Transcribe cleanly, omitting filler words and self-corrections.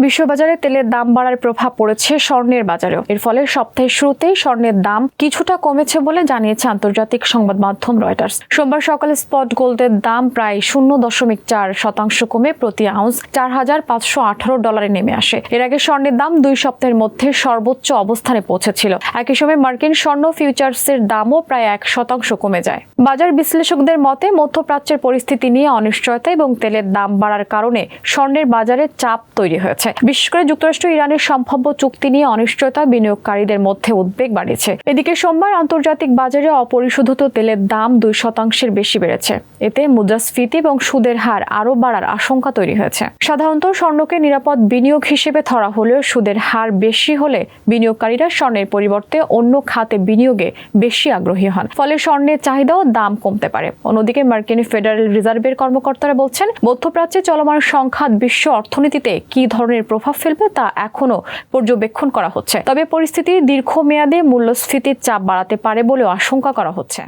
বিশ্ববাজারে তেলের দাম বাড়ার প্রভাব পড়েছে স্বর্ণের বাজারেও। এর ফলে সপ্তাহের শুরুতেই স্বর্ণের দাম কিছুটা কমেছে বলে জানিয়েছে আন্তর্জাতিক সংবাদ মাধ্যম রয়টার্স। সোমবার সকালে স্পট গোল্ডের দাম প্রায় 0.4% কমে প্রতি আউন্স $4,518 নেমে আসে। এর আগে স্বর্ণের দাম 2 সপ্তাহের মধ্যে সর্বোচ্চ অবস্থানে পৌঁছেছিল। একই সময় মার্কিন স্বর্ণ ফিউচার্সের দামও প্রায় 1% কমে যায়। বাজার বিশ্লেষকদের মতে মধ্যপ্রাচ্যের পরিস্থিতি নিয়ে অনিশ্চয়তা এবং তেলের দাম বাড়ার কারণে স্বর্ণের বাজারে চাপ তৈরি হয়েছে। বিশেষ করে যুক্তরাষ্ট্র ইরানের সম্ভাব্য চুক্তি নিয়ে অনিশ্চয়তা বিনিয়োগকারীদের মধ্যে উদ্বেগ বাড়িয়েছে। এদিকে সোমবার আন্তর্জাতিক বাজারে অপরিশোধিত তেলের দাম 2% বেশি বেড়েছে। এতে মুদ্রাস্ফীতি এবং সুদের হার আরও বাড়ার আশঙ্কা তৈরি হয়েছে। সাধারণত স্বর্ণকে নিরাপদ বিনিয়োগ হিসেবে ধরা হলেও সুদের হার বেশি হলে বিনিয়োগকারীরা স্বর্ণের পরিবর্তে অন্য খাতে বিনিয়োগে বেশি আগ্রহী হন। ফলে স্বর্ণের চাহিদা ও দাম কমতে পারে। অন্যদিকে মার্কিন ফেডারেল রিজার্ভের কর্মকর্তারা বলছেন, মধ্যপ্রাচ্যে চলমান সংঘাত বিশ্ব অর্থনীতিতে কি ধরনের প্রভাব ফেলবে তা এখনো পর্যবেক্ষণ করা হচ্ছে। তবে পরিস্থিতি দীর্ঘমেয়াদে মূল্যস্ফীতির চাপ বাড়াতে পারে বলেও আশঙ্কা করা হচ্ছে।